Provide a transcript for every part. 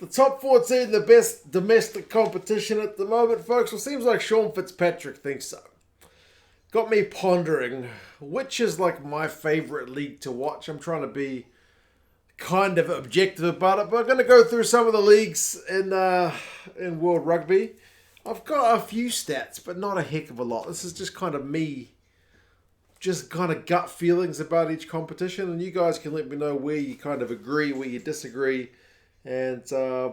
The top 14, the best domestic competition at the moment, folks. Well, seems like Sean Fitzpatrick thinks so. Got me pondering, which is like my favourite league to watch. I'm trying to be kind of objective about it, but I'm going to go through some of the leagues in World Rugby. I've got a few stats, but not a heck of a lot. This is just kind of me, just kind of gut feelings about each competition, and you guys can let me know where you kind of agree, where you disagree, and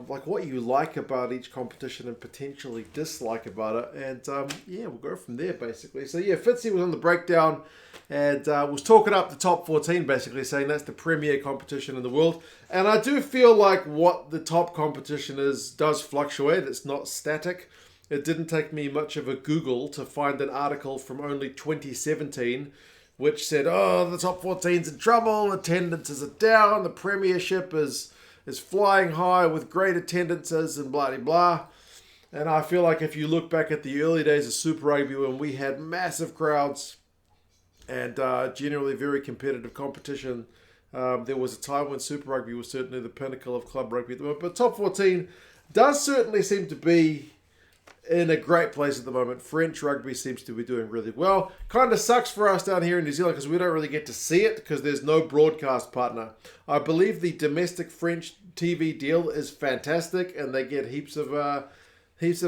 like what you like about each competition and potentially dislike about it. And yeah, we'll go from there basically. So yeah, Fitzy was on the breakdown and was talking up the top 14 basically, saying that's the premier competition in the world. And I do feel like what the top competition is does fluctuate. It's not static. It didn't take me much of a Google to find an article from only 2017 which said, oh, the top 14's in trouble, attendances are down, the Premiership is flying high with great attendances and blah, blah, blah. And I feel like if you look back at the early days of Super Rugby when we had massive crowds and generally very competitive competition, there was a time when Super Rugby was certainly the pinnacle of club rugby at the moment. But top 14 does certainly seem to be in a great place at the moment. French rugby seems to be doing really well. Kind of sucks for us down here in New Zealand because we don't really get to see it because there's no broadcast partner. I believe the domestic French TV deal is fantastic and they get heaps of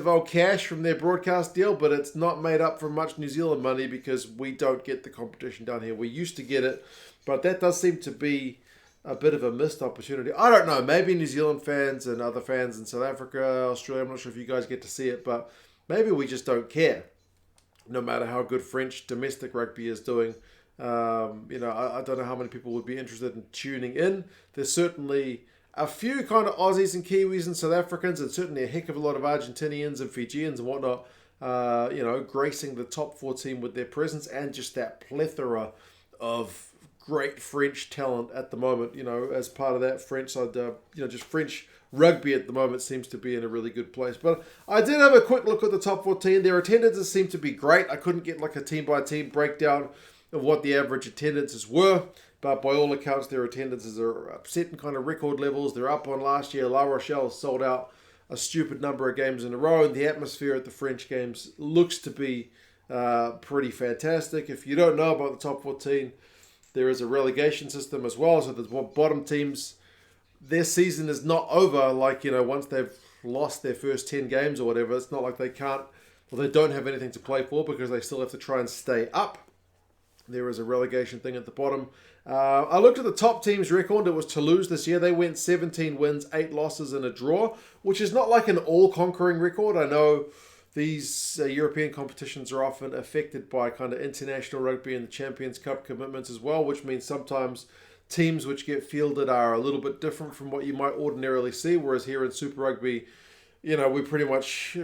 old cash from their broadcast deal, but it's not made up for much New Zealand money because we don't get the competition down here. We used to get it, but that does seem to be a bit of a missed opportunity. I don't know, maybe New Zealand fans and other fans in South Africa, Australia, I'm not sure if you guys get to see it, but maybe we just don't care, no matter how good French domestic rugby is doing. I don't know how many people would be interested in tuning in. There's certainly a few kind of Aussies and Kiwis and South Africans, and certainly a heck of a lot of Argentinians and Fijians and whatnot, gracing the top 14 with their presence and just that plethora of great French talent at the moment, as part of that French side, just French rugby at the moment seems to be in a really good place. But I did have a quick look at the top 14. Their attendances seem to be great. I couldn't get like a team-by-team breakdown of what the average attendances were, but by all accounts, their attendances are setting kind of record levels. They're up on last year. La Rochelle sold out a stupid number of games in a row, and the atmosphere at the French games looks to be pretty fantastic. If you don't know about the top 14, there is a relegation system as well, so the bottom teams, their season is not over. Like, once they've lost their first 10 games or whatever, it's not like they don't have anything to play for because they still have to try and stay up. There is a relegation thing at the bottom. I looked at the top team's record. It was Toulouse this year. They went 17 wins, 8 losses and a draw, which is not like an all-conquering record. I know these European competitions are often affected by kind of international rugby and the Champions Cup commitments as well, which means sometimes teams which get fielded are a little bit different from what you might ordinarily see, whereas here in Super Rugby, we pretty much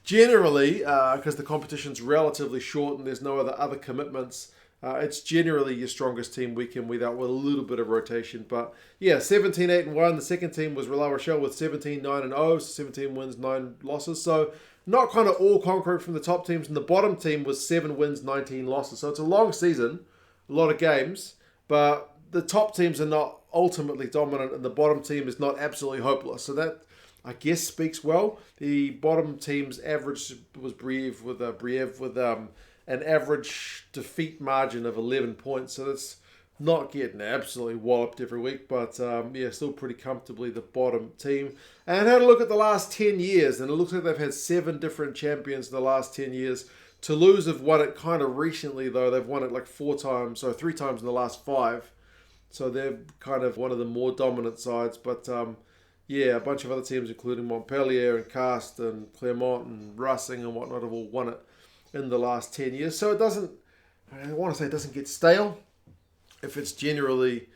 generally, because the competition's relatively short and there's no other commitments, it's generally your strongest team week in, week out with a little bit of rotation. But yeah, 17-8-1. The second team was La Rochelle with 17-9-0, so 17 wins, 9 losses. So not kind of all conquering from the top teams. And the bottom team was 7 wins, 19 losses. So it's a long season, a lot of games, but the top teams are not ultimately dominant and the bottom team is not absolutely hopeless. So that, I guess, speaks well. The bottom team's average was Brive with an average defeat margin of 11 points. So that's not getting absolutely walloped every week, but still pretty comfortably the bottom team. And had a look at the last 10 years, and it looks like they've had 7 different champions in the last 10 years. Toulouse have won it kind of recently, though. They've won it like 3 times in the last 5. So they're kind of one of the more dominant sides. But a bunch of other teams, including Montpellier and Castres and Clermont and Racing and whatnot, have all won it in the last 10 years. So it doesn't get stale if it's generally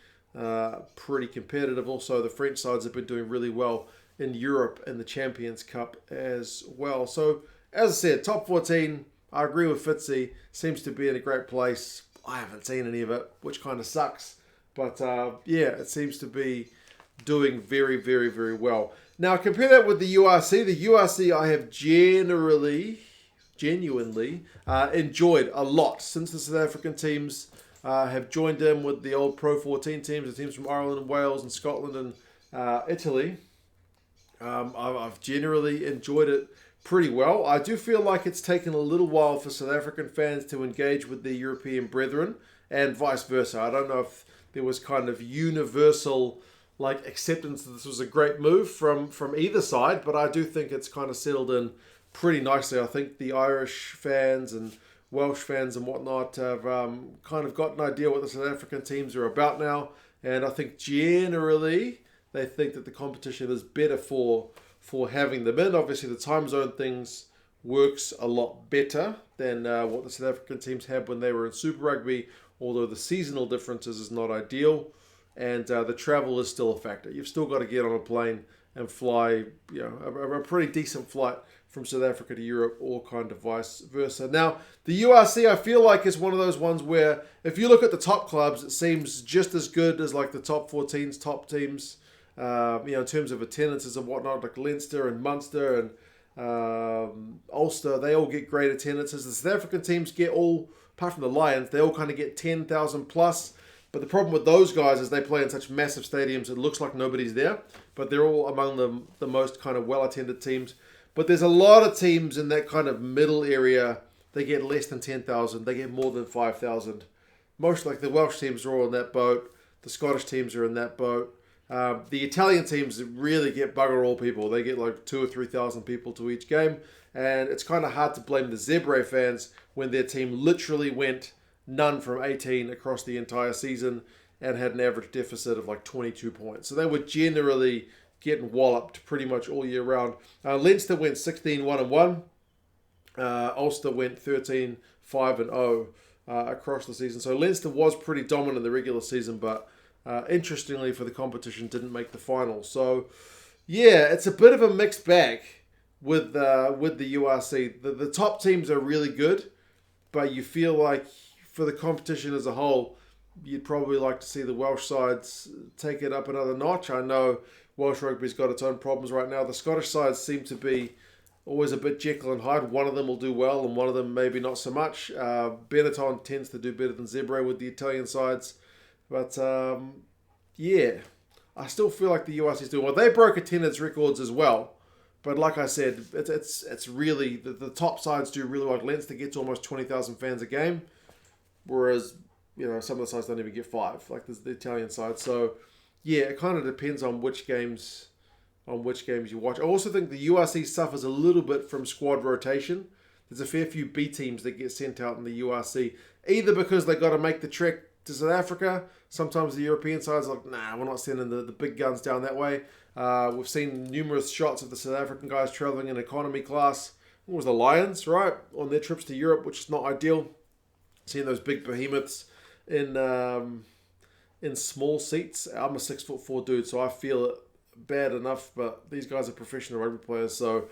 pretty competitive. Also, the French sides have been doing really well in Europe and the Champions Cup as well. So, as I said, top 14, I agree with Fitzy, seems to be in a great place. I haven't seen any of it, which kind of sucks. But, it seems to be doing very, very, very well. Now, compare that with the URC. The URC I have genuinely enjoyed a lot since the South African teams have joined in with the old Pro 14 teams, the teams from Ireland and Wales and Scotland and Italy. I've generally enjoyed it pretty well. I do feel like it's taken a little while for South African fans to engage with their European brethren and vice versa. I don't know if there was kind of universal like acceptance that this was a great move from either side, but I do think it's kind of settled in pretty nicely. I think the Irish fans and Welsh fans and whatnot have kind of got an idea what the South African teams are about now, and I think generally they think that the competition is better for having them in. Obviously, the time zone things works a lot better than what the South African teams had when they were in Super Rugby, although the seasonal differences is not ideal, and the travel is still a factor. You've still got to get on a plane and fly, a pretty decent flight from South Africa to Europe, or kind of vice versa. Now, the URC, I feel like, is one of those ones where if you look at the top clubs, it seems just as good as like the top 14's top teams, in terms of attendances and whatnot, like Leinster and Munster and Ulster. They all get great attendances. The South African teams get all, apart from the Lions, they all kind of get 10,000 plus. But the problem with those guys is they play in such massive stadiums, it looks like nobody's there. But they're all among the most kind of well-attended teams. But there's a lot of teams in that kind of middle area. They get less than 10,000. They get more than 5,000. Most, like the Welsh teams are all in that boat. The Scottish teams are in that boat. The Italian teams really get bugger all people. They get like 2,000 or 3,000 people to each game. And it's kind of hard to blame the Zebre fans when their team literally went none from 18 across the entire season and had an average deficit of like 22 points. So they were generally getting walloped pretty much all year round. Leinster went 16-1-1. Ulster went 13-5-0 across the season. So Leinster was pretty dominant in the regular season, but interestingly for the competition didn't make the final. So yeah, it's a bit of a mixed bag with the URC. The top teams are really good, but you feel like for the competition as a whole, you'd probably like to see the Welsh sides take it up another notch. I know Welsh rugby's got its own problems right now. The Scottish sides seem to be always a bit Jekyll and Hyde. One of them will do well and one of them maybe not so much. Benetton tends to do better than Zebre with the Italian sides. But yeah, I still feel like the URC is doing well. They broke attendance records as well. But like I said, it's really, the top sides do really well. Leinster gets almost 20,000 fans a game. Whereas, some of the sides don't even get 5, like the Italian side. So, yeah, it kind of depends on which games you watch. I also think the URC suffers a little bit from squad rotation. There's a fair few B teams that get sent out in the URC, either because they got to make the trek to South Africa. Sometimes the European sides are like, nah, we're not sending the big guns down that way. We've seen numerous shots of the South African guys traveling in economy class. It was the Lions, right, on their trips to Europe, which is not ideal. Seeing those big behemoths in small seats. I'm a 6'4" dude, so I feel it bad enough. But these guys are professional rugby players, so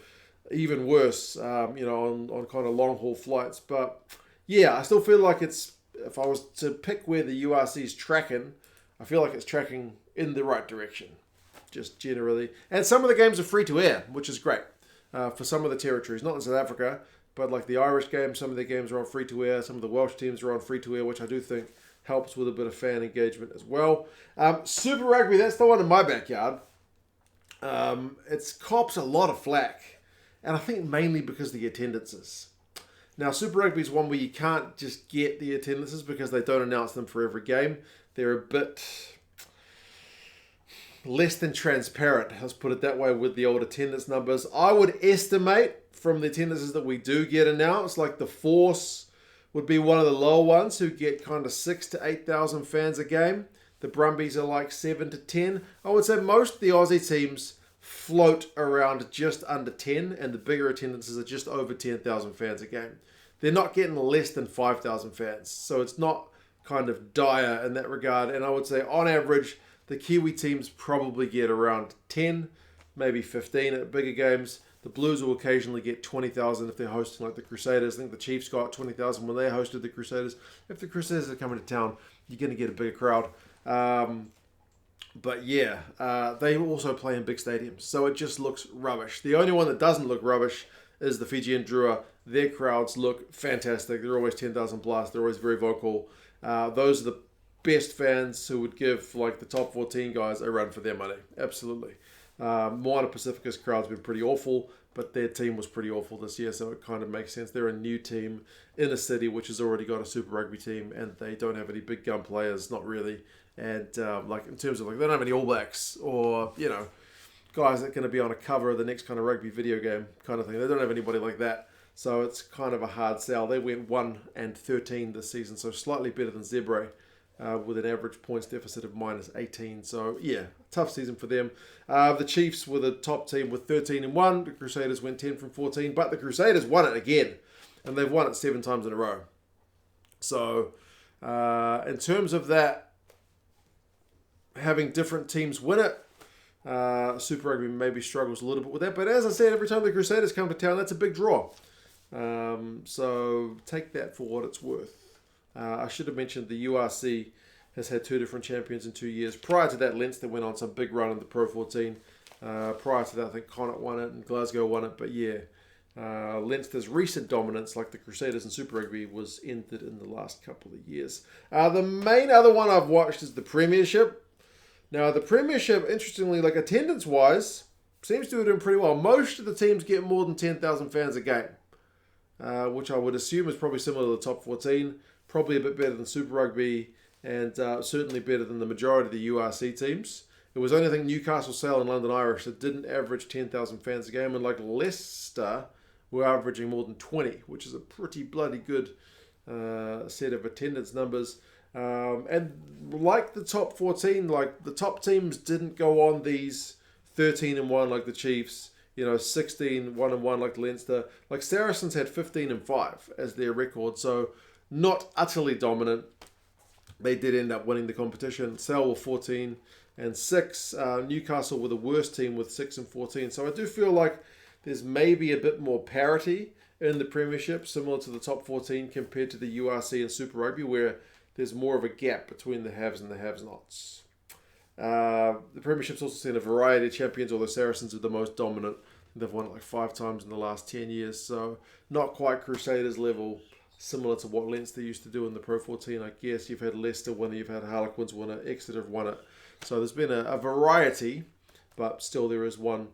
even worse. On kind of long haul flights. But yeah, I still feel like it's. If I was to pick where the URC is tracking, I feel like it's tracking in the right direction, just generally. And some of the games are free to air, which is great for some of the territories. Not in South Africa. But like the Irish games, some of their games are on free-to-air. Some of the Welsh teams are on free-to-air, which I do think helps with a bit of fan engagement as well. Super Rugby, that's the one in my backyard. It's cops a lot of flack. And I think mainly because of the attendances. Now, Super Rugby is one where you can't just get the attendances because they don't announce them for every game. They're a bit less than transparent, let's put it that way, with the old attendance numbers. I would estimate from the attendances that we do get announced, like the Force would be one of the lower ones who get kind of 6,000 to 8,000 fans a game. The Brumbies are like 7 to 10. I would say most of the Aussie teams float around just under 10, and the bigger attendances are just over 10,000 fans a game. They're not getting less than 5,000 fans, so it's not kind of dire in that regard. And I would say on average, the Kiwi teams probably get around 10, maybe 15 at bigger games. The Blues will occasionally get 20,000 if they're hosting like the Crusaders. I think the Chiefs got 20,000 when they hosted the Crusaders. If the Crusaders are coming to town, you're going to get a bigger crowd. But yeah, they also play in big stadiums, so it just looks rubbish. The only one that doesn't look rubbish is the Fijian Drua. Their crowds look fantastic. They're always 10,000 plus. They're always very vocal. Those are the best fans who would give like the top 14 guys a run for their money. Absolutely. Moana Pacifica's crowd's been pretty awful, but their team was pretty awful this year, so it kind of makes sense. They're a new team in a city which has already got a Super Rugby team, and they don't have any big gun players, not really. And like in terms of like, they don't have any All Blacks or guys that are going to be on a cover of the next kind of rugby video game kind of thing. They don't have anybody like that, so it's kind of a hard sell. They went 1-13 this season, so slightly better than Zebre. With an average points deficit of -18. So, yeah, tough season for them. The Chiefs were the top team with 13-1. The Crusaders went 10 from 14, but the Crusaders won it again, and they've won it 7 times in a row. So, in terms of that, having different teams win it, Super Rugby maybe struggles a little bit with that. But as I said, every time the Crusaders come to town, that's a big draw. So, take that for what it's worth. I should have mentioned the URC has had 2 different champions in 2 years. Prior to that, Leinster went on some big run in the Pro 14. Prior to that, I think Connacht won it and Glasgow won it. But yeah, Leinster's recent dominance, like the Crusaders and Super Rugby, was ended in the last couple of years. The main other one I've watched is the Premiership. Now, the Premiership, interestingly, like attendance-wise, seems to be doing pretty well. Most of the teams get more than 10,000 fans a game, which I would assume is probably similar to the top 14. Probably a bit better than Super Rugby, and certainly better than the majority of the URC teams. It was only, I think, Newcastle, Sale, and London Irish that didn't average 10,000 fans a game, and like Leicester were averaging more than 20, which is a pretty bloody good set of attendance numbers. And like the top 14, like the top teams didn't go on these 13-1 like the Chiefs, 16-1 like Leinster. Like Saracens had 15-5 as their record, so not utterly dominant. They did end up winning the competition. Sale were 14-6. Newcastle were the worst team with 6-14. So I do feel like there's maybe a bit more parity in the Premiership, similar to the top 14 compared to the URC and Super Rugby, where there's more of a gap between the haves and the have-nots. The Premiership's also seen a variety of champions, although Saracens are the most dominant. They've won it like 5 times in the last 10 years, so not quite Crusaders level. Similar to what Leinster used to do in the Pro 14, I guess. You've had Leicester win it, you've had Harlequins win it, Exeter have won it. So there's been a variety, but still there is one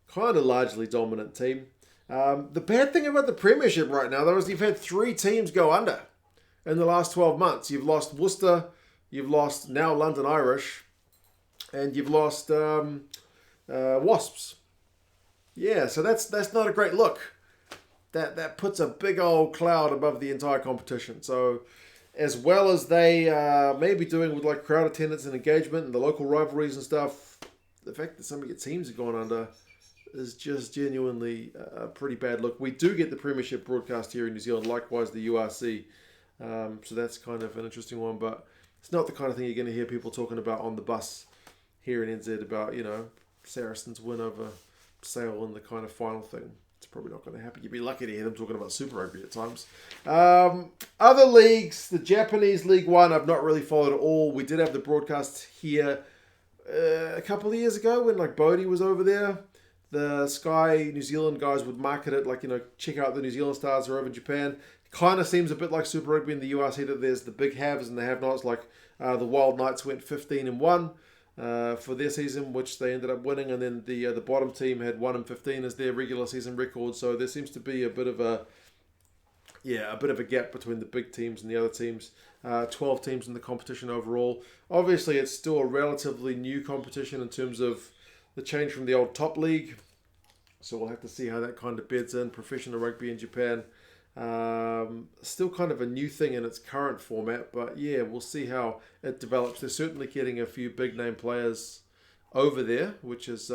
kind of largely dominant team. The bad thing about the Premiership right now, though, is you've had 3 teams go under in the last 12 months. You've lost Worcester, you've lost now London Irish, and you've lost Wasps. Yeah, so that's not a great look. That puts a big old cloud above the entire competition. So as well as they may be doing with like crowd attendance and engagement and the local rivalries and stuff, the fact that some of your teams have gone under is just genuinely a pretty bad look. We do get the Premiership broadcast here in New Zealand, likewise the URC. So that's kind of an interesting one, but it's not the kind of thing you're going to hear people talking about on the bus here in NZ about, Saracens win over Sale in the kind of final thing. It's probably not going to happen. You'd be lucky to hear them talking about Super Rugby at times. Other leagues, the Japanese League One, I've not really followed at all. We did have the broadcast here a couple of years ago when like Bodie was over there. The Sky New Zealand guys would market it like, check out the New Zealand Stars are over in Japan. Kind of seems a bit like Super Rugby in the URC that there's the big haves and the have-nots. Like the Wild Knights went 15-1. For their season, which they ended up winning, and then the bottom team had 1-15 as their regular season record. So there seems to be a bit of a gap between the big teams and the other teams. 12 teams in the competition overall. Obviously, it's still a relatively new competition in terms of the change from the old top league. So we'll have to see how that kind of beds in. Professional rugby in Japan. Still kind of a new thing in its current format, but yeah, we'll see how it develops. They're certainly getting a few big name players over there, which is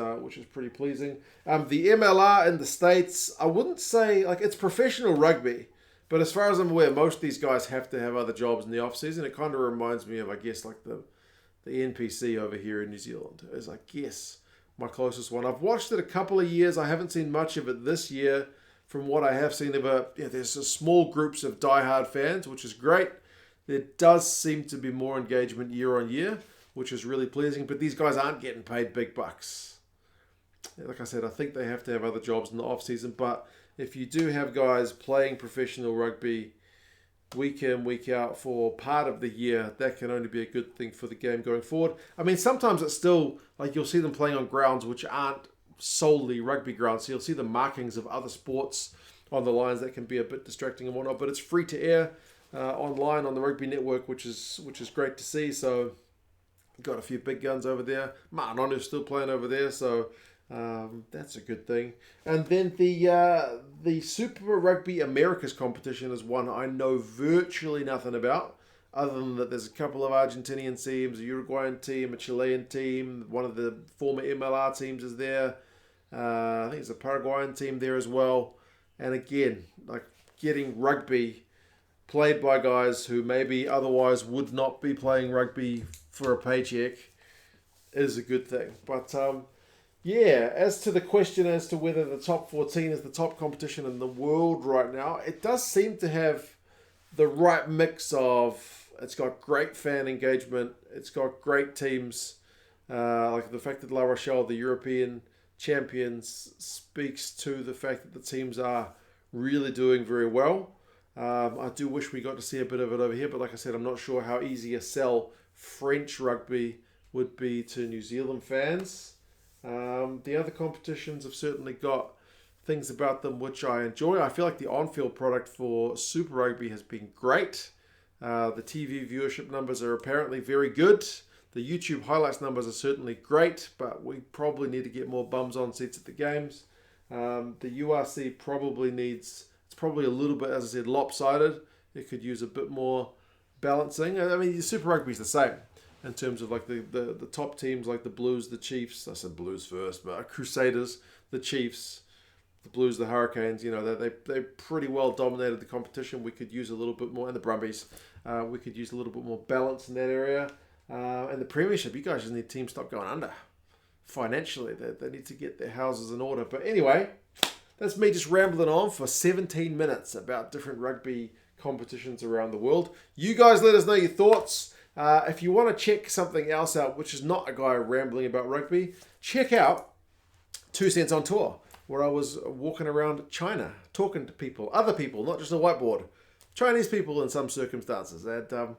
pretty pleasing. The MLR in the States, I wouldn't say like it's professional rugby, but as far as I'm aware, most of these guys have to have other jobs in the off season. It kind of reminds me of, I guess, like the NPC over here in New Zealand is, I guess, my closest one. I've watched it a couple of years. I haven't seen much of it this year. From what I have seen, there's small groups of diehard fans, which is great. There does seem to be more engagement year on year, which is really pleasing. But these guys aren't getting paid big bucks. Like I said, I think they have to have other jobs in the off season. But if you do have guys playing professional rugby, week in, week out for part of the year, that can only be a good thing for the game going forward. I mean, sometimes it's still, like, you'll see them playing on grounds which aren't solely rugby grounds. So you'll see the markings of other sports on the lines that can be a bit distracting and whatnot. But it's free to air online on the Rugby Network, which is great to see. So got a few big guns over there. Ma'anonu's still playing over there, so that's a good thing. And then the Super Rugby Americas competition is one I know virtually nothing about, other than that there's a couple of Argentinian teams, a Uruguayan team, a Chilean team, one of the former MLR teams is there. I think there's a Paraguayan team there as well. And again, like, getting rugby played by guys who maybe otherwise would not be playing rugby for a paycheck is a good thing. But yeah, as to the question as to whether the top 14 is the top competition in the world right now, it does seem to have the right mix of, it's got great fan engagement, it's got great teams, like the fact that La Rochelle, the European champions, speaks to the fact that the teams are really doing very well. I do wish we got to see a bit of it over here, but like I said, I'm not sure how easy a sell French rugby would be to New Zealand fans. The other competitions have certainly got things about them which I enjoy. I feel like the on-field product for Super Rugby has been great. The TV viewership numbers are apparently very good. The YouTube highlights numbers are certainly great, but we probably need to get more bums on seats at the games. The URC probably needs, it's probably a little bit, as I said, lopsided. It could use a bit more balancing. I mean, Super Rugby is the same in terms of like the top teams like the Blues, the Chiefs. I said Blues first, but Crusaders, the Chiefs, the Blues, the Hurricanes. You know, they pretty well dominated the competition. We could use a little bit more, and the Brumbies. We could use a little bit more balance in that area. And the Premiership, you guys just need teams stop going under financially. They need to get their houses in order. But anyway, that's me just rambling on for 17 minutes about different rugby competitions around the world. You guys let us know your thoughts. If you want to check something else out, which is not a guy rambling about rugby, check out 2 Cents on Tour, where I was walking around China, talking to people, other people, not just a whiteboard, Chinese people in some circumstances, and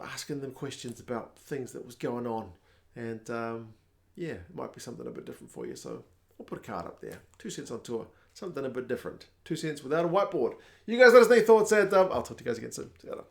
asking them questions about things that was going on. And yeah, it might be something a bit different for you. So I'll put a card up there. 2 Cents on Tour. Something a bit different. 2 cents without a whiteboard. You guys let us know your thoughts, and I'll talk to you guys again soon. See you later.